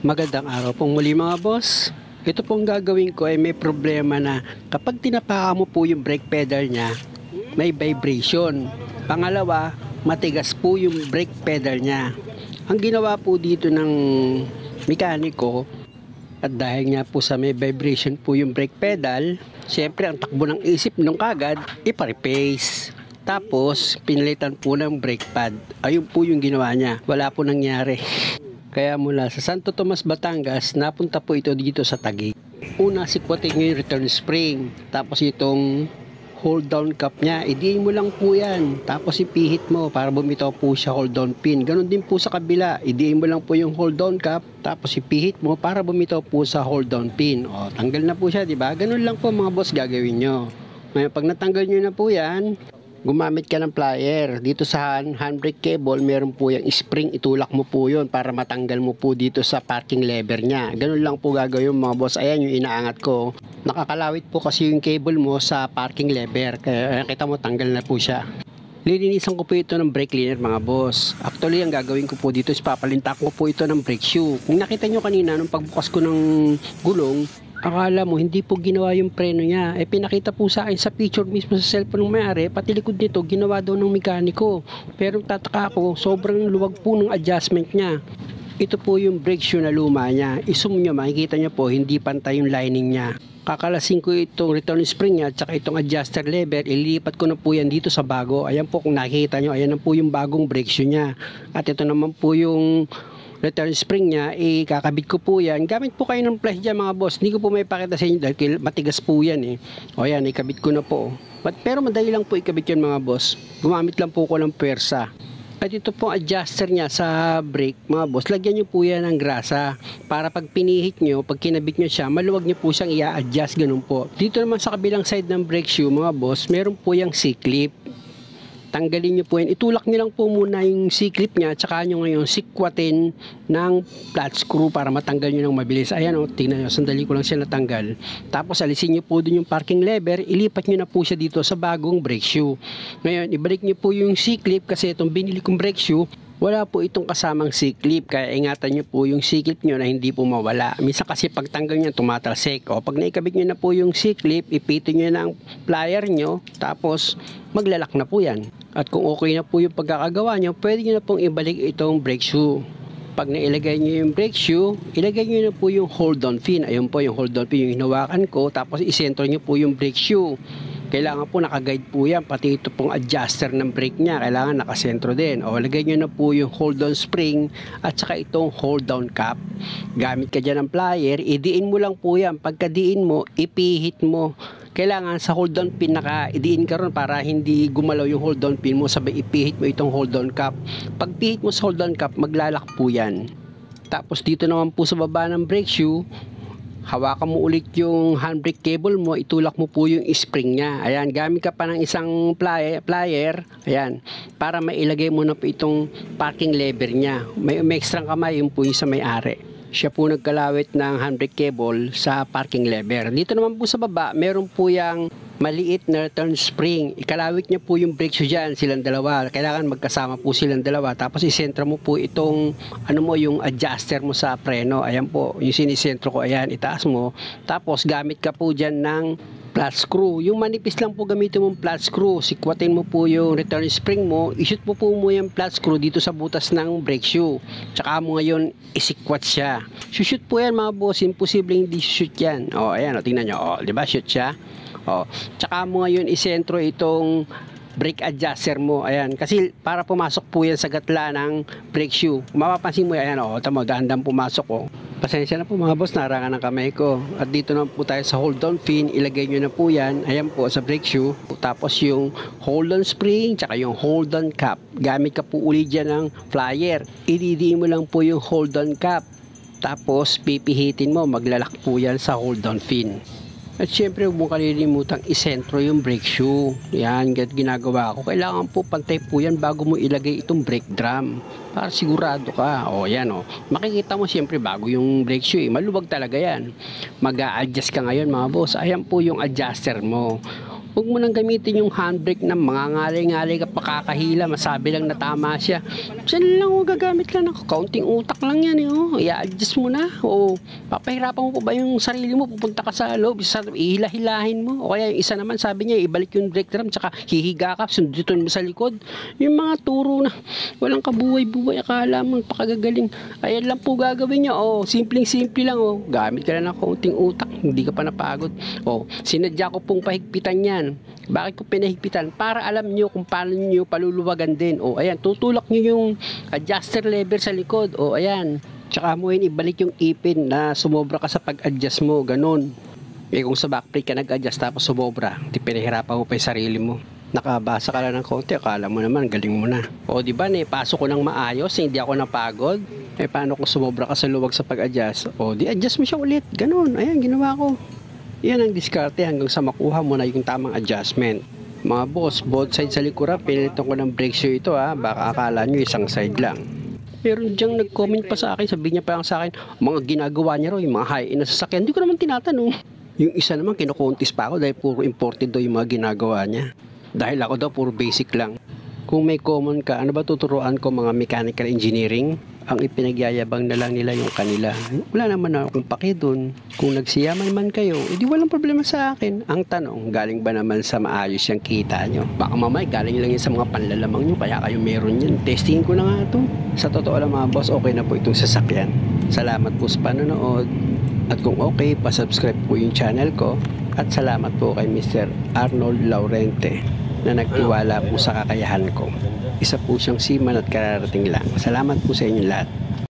Magandang araw pong muli mga boss. Ito pong gagawin ko ay may problema na kapag tinapakan mo po yung brake pedal niya, may vibration. Pangalawa, matigas po yung brake pedal niya. Ang ginawa po dito ng mekaniko, at dahil nga po sa may vibration po yung brake pedal, syempre ang takbo ng isip nung kagad, ipa-replace. Tapos, pinalitan po ng brake pad. Ayun po yung ginawa niya. Wala po nangyari. Kaya mula sa Santo Tomas, Batangas, napunta po ito dito sa Taguig. Una, sikwatin nyo yung return spring. Tapos itong hold down cap niya, idiin mo lang po yan. Tapos ipihit mo para bumitaw po siya hold down pin. Ganon din po sa kabila. Idiin mo lang po yung hold down cap. Tapos ipihit mo para bumitaw po sa hold down pin. O, tanggal na po siya, diba? Ganon lang po mga boss gagawin nyo. Ngayon, pag natanggal nyo na po yan, gumamit ka ng plier. Dito sa handbrake cable, meron po yung spring. Itulak mo po yun para matanggal mo po dito sa parking lever niya. Ganun lang po gagawin mga boss. Ayan yung inaangat ko. Nakakalawit po kasi yung cable mo sa parking lever. Kaya kita mo, tanggal na po siya. Lilinisan ko po ito ng brake cleaner mga boss. Actually, ang gagawin ko po dito is papalintak ko po ito ng brake shoe. Kung nakita nyo kanina, nung pagbukas ko ng gulong, akala mo hindi po ginawa yung preno niya. Pinakita po sa akin sa picture mismo sa cellphone ng may-ari, pati likod nito ginawa daw ng mekaniko. Pero tataka ako, sobrang luwag po ng adjustment niya. Ito po yung brake shoe na luma niya. I-zoom nyo, makikita nyo po, hindi pantay yung lining niya. Kakalasin ko itong return spring niya at saka itong adjuster lever, ililipat ko na po yan dito sa bago. Ayan po, kung nakikita nyo, ayan na po yung bagong brake shoe niya. At ito naman po yung return spring niya, kakabit ko po yan. Gamit po kayo ng flash dyan mga boss. Hindi ko po may pakita sa inyo dahil matigas po yan eh. O yan, ikabit ko na po. Pero madali lang po ikabit yan mga boss. Gumamit lang po ko ng pwersa. At ito po adjuster niya sa brake mga boss. Lagyan nyo po yan ng grasa para pag pinihit nyo, pag kinabit nyo siya, maluwag nyo po siyang i-adjust. Ganun po. Dito naman sa kabilang side ng brake shoe mga boss, meron po yung C-clip. Tanggalin nyo po yan. Itulak nyo lang po muna yung C-clip nya at saka nyo ngayon sikwatin ng flat screw para matanggal nyo ng mabilis. Ayan o, tingnan nyo, sandali ko lang siya natanggal. Tapos alisin nyo po dun yung parking lever, ilipat nyo na po siya dito sa bagong brake shoe. Ngayon, ibalik nyo po yung C-clip kasi itong binili kong brake shoe, wala po itong kasamang C-clip, kaya ingatan nyo po yung C-clip nyo na hindi po mawala. Minsan kasi pag tanggal nyo, tumatalsik. O pag naikabit nyo na po yung C-clip, ipitin nyo na ang plier nyo, tapos maglalak na po yan. At kung okay na po yung pagkakagawa nyo, pwede nyo na pong ibalik itong brake shoe. Pag nailagay nyo yung brake shoe, ilagay nyo na po yung hold down pin. Ayun po yung hold down pin yung hinawakan ko, tapos isentro nyo po yung brake shoe. Kailangan po nakaguide po yan, pati ito pong adjuster ng brake niya, kailangan nakasentro din. O lagay nyo na po yung hold down spring at saka itong hold down cap. Gamit ka dyan ng plier, idiin mo lang po yan. Pagkadiin mo, ipihit mo. Kailangan sa hold down pin idiin ka ron para hindi gumalaw yung hold down pin mo, sabay ipihit mo itong hold down cap. Pag pihit mo sa hold down cap, maglalak po yan. Tapos dito naman po sa baba ng brake shoe, hawakan mo ulit yung handbrake cable mo, itulak mo po yung spring niya. Ayan, gamit ka pa ng isang plier, ayan, para mailagay mo na po itong parking lever niya. May extrang kamay, yung po yung sa may-ari. Siya po nagkalawit ng handbrake cable sa parking lever. Dito naman po sa baba, meron po yung maliit na return spring. Ikalawit niya po yung brake shoe dyan, silang dalawa. Kailangan magkasama po silang dalawa. Tapos isentro mo po itong, yung adjuster mo sa preno. Ayan po, yung sinisentro ko, ayan, itaas mo. Tapos gamit ka po dyan ng flat screw. Yung manipis lang po gamitin mong flat screw. Sikwatin mo po yung return spring mo. I-shoot mo po yung flat screw dito sa butas ng brake shoe. Tsaka mo ngayon isikwat siya. Shoot po yan mga boss. Imposible hindi shoot yan. O, ayan, tingnan nyo. O, diba shoot siya? O, tsaka mo ngayon isentro itong brake adjuster mo. Ayan, kasi para pumasok po yan sa gatla ng brake shoe. Kung mapapansin mo, ayan, o, tamo, dahan-dahan pumasok, o. Pasensya na po mga boss, narangan ng kamay ko. At dito na po tayo sa hold down pin, ilagay nyo na po yan, ayan po sa brake shoe. Tapos yung hold down spring, tsaka yung hold down cap. Gamit ka po ulit dyan ng plier. Ididiin mo lang po yung hold down cap. Tapos pipihitin mo, maglalak po yan sa hold down pin. At syempre huwag mo kalilimutang isentro yung brake shoe. Yan, ginagawa ko. Kailangan po pantay po yan bago mo ilagay itong brake drum. Para sigurado ka. O yan o. Makikita mo syempre bago yung brake shoe. Maluwag talaga yan. Mag-a-adjust ka ngayon mga boss. Ayan po yung adjuster mo. Huwag mo nang gamitin yung handbrake na mangangalay-ngalay ka pakakahila, masabi lang na tama siya. Diyan lang gagamit ka ng kaunting utak lang yan i-adjust mo na. Papahirapan mo pa ba yung sarili mo, pupunta ka sa loob, ihila-hilahin mo. O kaya yung isa naman sabi niya, ibalik yung brake drum, tsaka hihiga ka, sundutin mo sa likod. Yung mga turo na walang kabuhay-buhay, akala mo pakagagaling. Ayan lang po gagawin niya. Simpleng-simple lang. Gamit ka na ng kaunting utak, hindi ka pa napagod. Sinadya ko pong pahigpitan yan. Bakit ko pinahigpitan? Para alam nyo kung paano nyo paluluwagan din. Ayan, tutulak nyo yung adjuster lever sa likod. Ayan. Tsaka mo yun ibalik yung ipin na sumobra ka sa pag-adjust mo. Ganon. Kung sa backbrake ka nag-adjust tapos sumobra, di pinahirapan mo pa yung sarili mo. Nakabasa ka lang ng konti, akala mo naman, galing mo na. Diba, pasok ko ng maayos, hindi ako napagod. Paano kung sumobra ka sa luwag sa pag-adjust? Di adjust mo siya ulit. Ganon. Ayan, ginawa ko. Yan ang diskarte hanggang sa makuha mo na yung tamang adjustment. Mga boss, both sides sa likuran, pinilitan ko ng brake shoe ito baka akala nyo isang side lang. Meron diyang nag-comment pa sa akin, sabi niya pa lang sa akin, mga ginagawa niya raw, yung mga high-end na sasakyan. Hindi ko naman tinatanong. Yung isa naman, kinukontis pa ako dahil puro imported daw yung mga ginagawa niya. Dahil ako daw, puro basic lang. Kung may common ka, ano ba tuturuan ko mga mechanical engineering? Ang ipinagyayabang na lang nila yung kanila. Wala naman akong paki dun. Kung nagsiyaman man kayo, edi walang problema sa akin. Ang tanong, galing ba naman sa maayos yung kita nyo? Baka mamay, galing lang yun sa mga panlalamang nyo, kaya kayo meron yan. Testing ko na nga to. Sa totoo lang mga boss, okay na po itong sasakyan. Salamat po sa panonood. At kung okay, pasubscribe po yung channel ko. At salamat po kay Mr. Arnold Laurente na nagtiwala po sa kakayahan ko. Isa po siyang seaman at kararating lang. Salamat po sa inyo lahat.